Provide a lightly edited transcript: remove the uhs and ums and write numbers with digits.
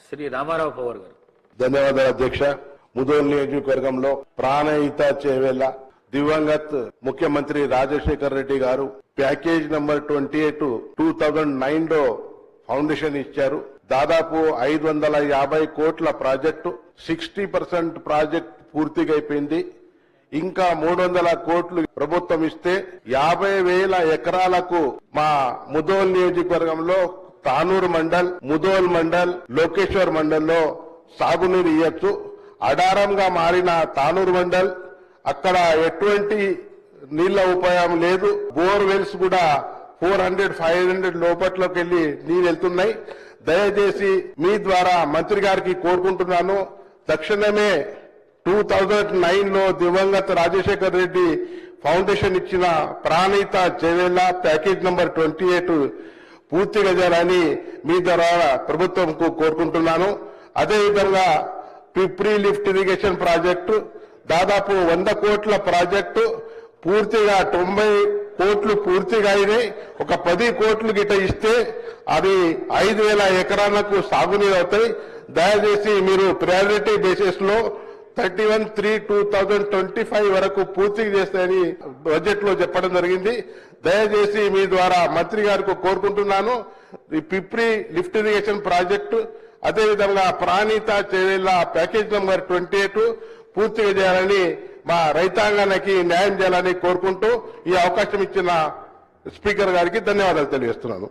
Shri Ramarao power గారు. ధన్యవాదాలు అధ్యక్ష. ముదోల్ నియోజకవర్గంలో ప్రాణహిత చేవేళ్ల దివంగత్ ముఖ్యమంత్రి రాజశేఖర్ రెడ్డి గారు ప్యాకేజ్ నంబర్ 28 2009 లో ఫౌండేషన్ ఇచ్చారు. దాదాపు 550 కోట్ల ప్రాజెక్టు 60% ప్రాజెక్ట్ పూర్తిగా అయిపోయింది. ఇంకా 300 కోట్లు ప్రభుత్వం ఇస్తే 50,000 ఎకరాలకు మా ముదోల్ నియోజకవర్గంలో తానూరు మండల్, ముదోల్ మండల్, లోకేశ్వర్ మండల్లో సాగునీరు ఇయ్యొచ్చు. అడారంగా మారిన తానూరు మండల్ అక్కడ ఎటువంటి నీళ్ల ఉపాయం లేదు. బోర్వెల్స్ కూడా 400-500 లోపట్లోకి వెళ్లి నీరు వెళ్తున్నాయి. దయచేసి మీ ద్వారా మంత్రి గారికి కోరుకుంటున్నాను, తక్షణమే 2009 లో దివంగత రాజశేఖర్ రెడ్డి ఫౌండేషన్ ఇచ్చిన ప్రాణహిత చేవేళ్ల ప్యాకేజ్ నంబర్ 28 పూర్తిగా చేయాలని మీ ద్వారా ప్రభుత్వంకు కోరుకుంటున్నాను. అదేవిధంగా పిప్రీ లిఫ్ట్ ఇరిగేషన్ ప్రాజెక్టు దాదాపు 100 కోట్ల ప్రాజెక్టు పూర్తిగా 90 కోట్లు పూర్తిగా అయినాయి. ఒక 10 కోట్లు గిట్ట ఇస్తే అది 5,000 ఎకరాలకు సాగునీరు అవుతాయి. దయచేసి మీరు ప్రయారిటీ బేసిస్ లో 31/3/2025 వరకు పూర్తి చేస్తాయని బడ్జెట్ లో చెప్పడం జరిగింది. దయచేసి మీ ద్వారా మంత్రి గారికి కోరుకుంటున్నాను, ఈ పిప్రీ లిఫ్ట్ ఇరిగేషన్ ప్రాజెక్టు అదేవిధంగా ప్రాణహిత చేవేళ్ల ప్యాకేజ్ నంబర్ 28 పూర్తిగా చేయాలని, మా రైతాంగానికి న్యాయం చేయాలని కోరుకుంటూ ఈ అవకాశం ఇచ్చిన స్పీకర్ గారికి ధన్యవాదాలు తెలియజేస్తున్నాను.